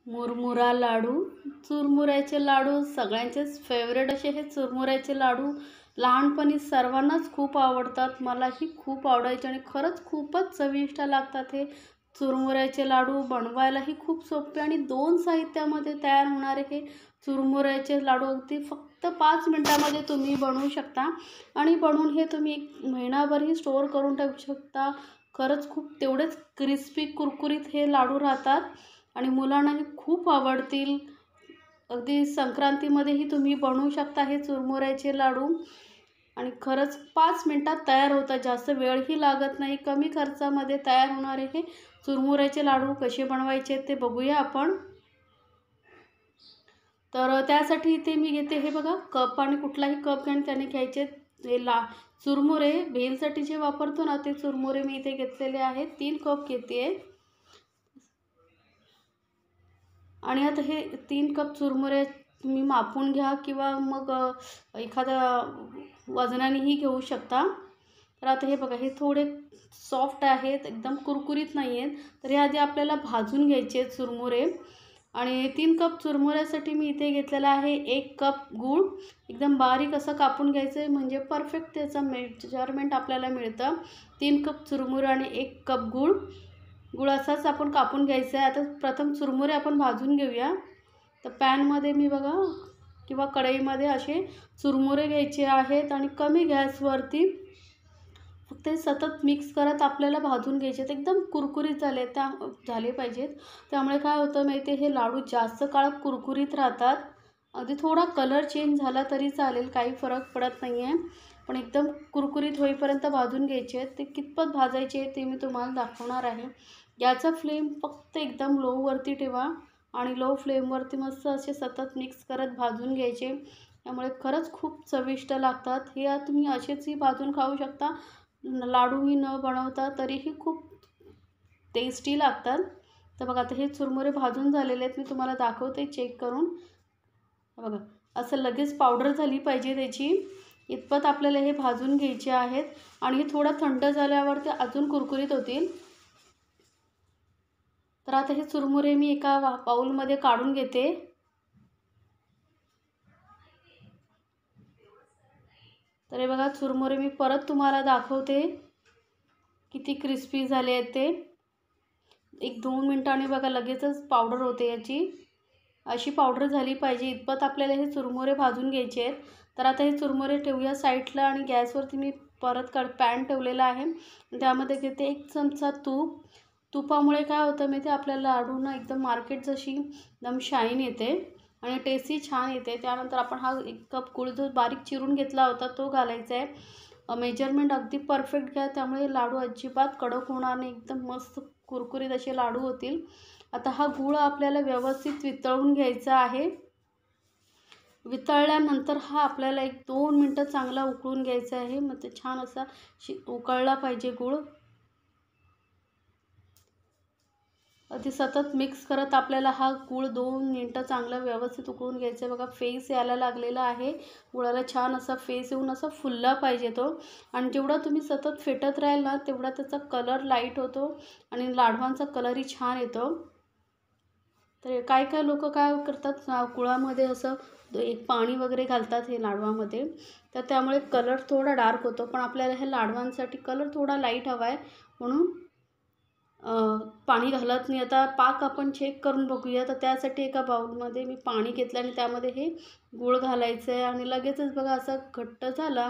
मुरमुरा लाडू, चुरमुऱ्याचे लाडू सगळ्यांचेच फेवरेट असे हे चुरमुऱ्याचे लाडू लहानपणी सर्वांनाच खूप आवडतात. मलाही खूप आवडायचे आणि खरंच खूपच चविष्ट लागतात हे चुरमुऱ्याचे लाडू. बनवायलाही खूप सोपे आणि 2 साहित्यामध्ये तयार होणारे हे चुरमुऱ्याचे लाडू अगदी फक्त 5 मिनिटामध्ये तुम्ही बनवू शकता आणि बनवून हे तुम्ही 1 महिनाभरही स्टोअर करून ठेवू शकता. खरंच खूप तेवढेच क्रिस्पी कुरकुरीत हे लाडू राहतात आणि मुलांनाही खूप आवडतील. अगदी संक्रांतीमध्येही तुम्ही बनवू शकता हे चुरमुऱ्याचे लाडू आणि खरंच 5 मिनिटात तयार होतात. जास्त वेळही लागत नाही. कमी खर्चामध्ये तयार होणारे हे चुरमुऱ्याचे लाडू कसे बनवायचे ते बघूया आपण. तर त्यासाठी इथे मी घेते हे बघा कप आणि कुठलाही कप घेऊन त्याने घ्यायचे. हे चुरमुरे भेलसाठी जे वापरतो ना ते चुरमुरे मी इथे घेतलेले आहेत. 3 कप घेते आणि आता हे 3 कप चुरमुरे तुम्ही मापून घ्या किंवा मग एखाद्या वजनानेही घेऊ शकता. तर आता हे बघा हे थोडे सॉफ्ट आहेत, एकदम कुरकुरीत नाही आहेत. तर हे आधी आपल्याला भाजून घ्यायचे आहेत चुरमुरे आणि 3 कप चुरमुऱ्यासाठी मी इथे घेतलेला आहे 1 कप गूळ. एकदम बारीक असं कापून घ्यायचं आहे म्हणजे परफेक्ट त्याचं मेजरमेंट आपल्याला मिळतं. 3 कप चुरमुरे आणि 1 कप गूळ. गूळ असाच आपण कापून घ्यायचा आहे. आता प्रथम चुरमुरे आपण भाजून घेऊया. तर पॅनमध्ये मी बघा किंवा कढईमध्ये असे चुरमुरे घ्यायचे आहेत आणि कमी गॅसवरती फक्त हे सतत मिक्स करत आपल्याला भाजून घ्यायचे आहेत. एकदम कुरकुरीत झाले पाहिजेत. त्यामुळे काय होतं माहिती आहे हे लाडू जास्त काळ कुरकुरीत राहतात. अगदी थोडा कलर चेंज झाला तरी चालेल, काही फरक पडत नाही आहे. पण एकदम कुरकुरीत होईपर्यंत भाजून घ्यायचे आहेत. ते कितपत भाजायचे ते मी तुम्हाला दाखवणार आहे. याचा फ्लेम फक्त एकदम लोवरती ठेवा आणि लो फ्लेमवरती मस्त असे सतत मिक्स करत भाजून घ्यायचे. त्यामुळे खरंच खूप चविष्ट लागतात. हे तुम्ही असेचही भाजून खाऊ शकता. लाडूही न बनवता तरीही खूप टेस्टी लागतात. तर बघा आता हे चुरमुरे भाजून झालेले आहेत. मी तुम्हाला दाखवते चेक करून. बघा असं लगेच पावडर झाली पाहिजे त्याची, इतपत आपल्याला हे भाजून घ्यायचे आहेत आणि हे थोडं थंड झाल्यावर ते अजून कुरकुरीत होतील. तर आता हे चुरमुरे मी एका बाउलमध्ये काढून घेते. तर हे बघा चुरमुरे मी परत तुम्हाला दाखवते किती क्रिस्पी झाले आहेत ते. 1-2 मिनिटांनी बघा लगेचच पावडर होते याची. अशी पावडर झाली पाहिजे इतपत आपल्याला हे चुरमुरे भाजून घ्यायचे आहेत. तर आता हे चुरमुरे ठेवूया साईडला आणि गॅसवरती मी परत पॅन ठेवलेला आहे. त्यामध्ये घेते 1 चमचा तूप. तुपामुळे काय होतं माहिती आहे आपल्या लाडूंना एकदम मार्केट जशी एकदम शाईन येते आणि टेस्टही छान येते. त्यानंतर आपण हा 1 कप गूळ जो बारीक चिरून घेतला होता तो घालायचा आहे. मेजरमेंट अगदी परफेक्ट घ्या, त्यामुळे लाडू अजिबात कडक होणार नाही. एकदम मस्त कुरकुरीत असे लाडू होतील. आता हा गूळ आपल्याला व्यवस्थित वितळून घ्यायचा आहे. वितळल्यानंतर हा आपल्याला 1-2 मिनटं चांगला उकळून घ्यायचा आहे. मग ते छान असा उकळला पाहिजे गूळ. अगदी सतत मिक्स करत आपल्याला हा गूळ 2 मिनटं चांगला व्यवस्थित उकळून घ्यायचा आहे. बघा फेस यायला लागलेला आहे. गुळाला छान असा फेस येऊन असा फुलला पाहिजे तो आणि जेवढा तुम्ही सतत फेटत राहाल ना तेवढा त्याचा कलर लाईट होतो आणि लाडवांचा कलरही छान येतो. तर काय काय लोक काय करतात गुळामध्ये असं एक पाणी वगैरे घालतात हे लाडवामध्ये, तर त्यामुळे कलर थोडा डार्क होतो. पण आपल्याला हे लाडवांसाठी कलर थोडा लाईट हवा आहे म्हणून पाणी घालत नाही. आता पाक आपण चेक करून बघूया. तर त्यासाठी एका बाउलमध्ये मी पाणी घेतलं आणि त्यामध्ये हे गूळ घालायचं आहे आणि लगेचच बघा असा घट्ट झाला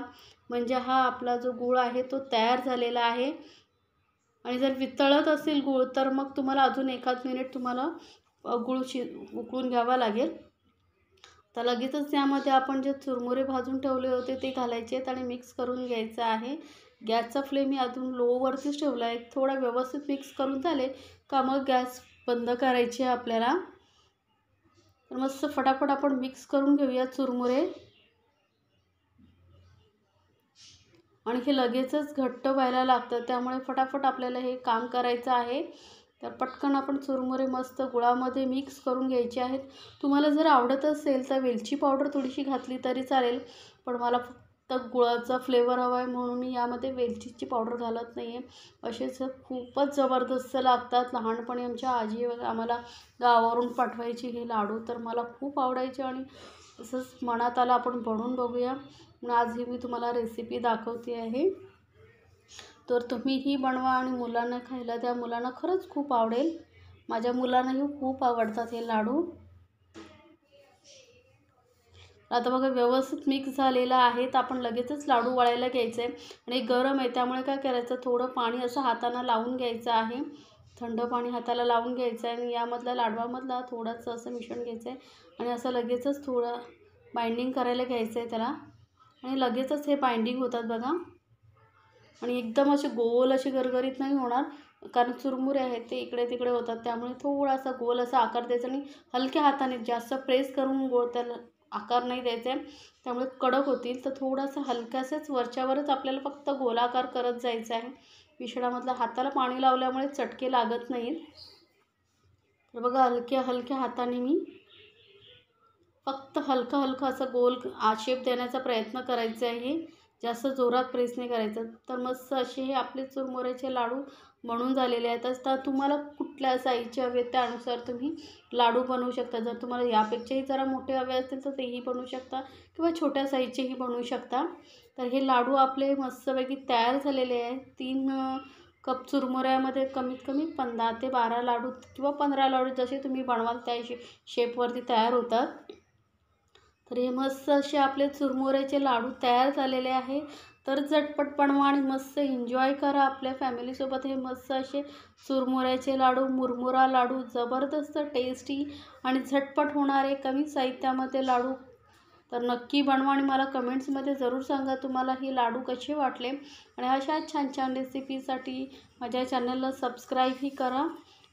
म्हणजे हा आपला जो गूळ आहे तो तयार झालेला आहे. आणि जर वितळत असेल गूळ तर मग तुम्हाला अजून 1 मिनिट तुम्हाला गूळ उकळून घ्यावा लागेल. तर लगेचच त्यामध्ये आपण जे चुरमुरे भाजून ठेवले होते ते घालायचे आहेत आणि मिक्स करून घ्यायचं आहे. गॅसचा फ्लेम मी अजून लोवरतीच ठेवला आहे. थोडा व्यवस्थित मिक्स करून झाले का मग गॅस बंद करायची आहे आपल्याला. तर मस्त फटाफट आपण मिक्स करून घेऊया चुरमुरे आणि हे लगेचच घट्ट व्हायला लागतं, त्यामुळे फटाफट आपल्याला हे काम करायचं आहे. तर पटकन आपण चुरमुरे मस्त गुळामध्ये मिक्स करून घ्यायचे आहेत. तुम्हाला जर आवडत असेल तर वेलची पावडर थोडीशी घातली तरी चालेल, पण मला तर गुळाचा फ्लेवर हवा आहे म्हणून मी यामध्ये वेलचीची पावडर घालत नाही आहे. असेच खूपच जबरदस्त लागतात. लहानपणी आमच्या आजी वगैरे आम्हाला गावावरून पाठवायची हे लाडू, तर मला खूप आवडायचे आणि असंच मनात आलं आपण बनवून बघूया. म्हणून आज ही मी तुम्हाला रेसिपी दाखवते आहे. तर तुम्हीही बनवा आणि मुलांना खायला द्या. मुलांना खरंच खूप आवडेल. माझ्या मुलांनाही खूप आवडतात हे लाडू. आता बघा व्यवस्थित मिक्स झालेलं आहे, तर आपण लगेचच लाडू वळायला घ्यायचे आहे आणि गरम आहे त्यामुळे काय करायचं, थोडं पाणी असं हाताला लावून घ्यायचं आहे. थंड पाणी हाताला लावून घ्यायचं आहे आणि यामधला लाडवामधला थोडंसं असं मिश्रण घ्यायचं आहे आणि असं लगेचच थोडं बाइंडिंग करायला घ्यायचं आहे त्याला आणि लगेचच हे बाइंडिंग होतात बघा. आणि एकदम असे गोल असे गरगरीत नाही होणार, कारण चुरमुरे आहेत ते इकडे तिकडे होतात, त्यामुळे थोडासा गोल असा आकार द्यायचा आणि हलक्या हाताने जास्त प्रेस करून गोल त्याला आकार नाही द्यायचा आहे, त्यामुळे कडक होतील. तर थोडासा हलक्यासाच वरच्यावरच आपल्याला फक्त गोलाकार करत जायचं आहे. मिश्रणामधल्या हाताला पाणी लावल्यामुळे चटके लागत नाहीत. तर बघा हलक्या हलक्या हाताने मी फक्त हलका हलका असं गोल शेप देण्याचा प्रयत्न करायचा आहे. जास्त जोरात प्रेस नाही करायचं. तर मस्त असे हे आपले चुरमुऱ्याचे लाडू बनून झालेले आहेत. तर तुम्हाला कुठल्या साईजचे हवे त्यानुसार तुम्ही लाडू बनवू शकता. जर तुम्हाला यापेक्षाही जरा मोठे हवे असतील तर तेही बनवू शकता किंवा छोट्या साईजचेही बनवू शकता. तर हे लाडू आपले मस्तपैकी तयार झालेले आहेत. 3 कप चुरमुऱ्यामध्ये कमीत कमी 10 ते 12 लाडू किंवा 15 लाडू जसे तुम्ही बनवाल त्या शेपवरती तयार होतात. तर हे मस्त असे आपले चुरमुऱ्याचे लाडू तयार झालेले आहे. तर झटपट बनवा आणि मस्त एन्जॉय करा आपल्या फॅमिलीसोबत. हे मस्त असे चुरमुऱ्याचे लाडू, मुरमुरा लाडू, जबरदस्त टेस्टी आणि झटपट होणारे कमी साहित्यामध्ये लाडू. तर नक्की बनवा आणि मला कमेंट्समध्ये जरूर सांगा तुम्हाला हे लाडू कसे वाटले. आणि अशा छान छान रेसिपीसाठी माझ्या चॅनलला सबस्क्राईबही करा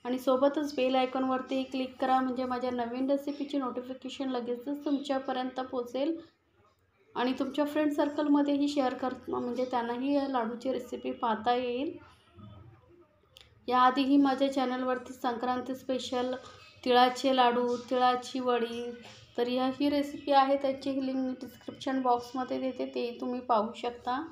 आणि सोबतच बेल आयकॉनवरती क्लिक करा, म्हणजे माझ्या नवीन रेसिपीची नोटिफिकेशन लगेचच तुमच्यापर्यंत पोहोचेल. आणि तुमच्या फ्रेंड सर्कलमध्येही शेअर म्हणजे त्यांनाही या लाडूची रेसिपी पाहता येईल. याआधीही माझ्या चॅनलवरती संक्रांती स्पेशल तिळाचे लाडू, तिळाची वडी, तर ही रेसिपी आहे त्याची लिंक डिस्क्रिप्शन बॉक्समध्ये देते, ते तुम्ही पाहू शकता.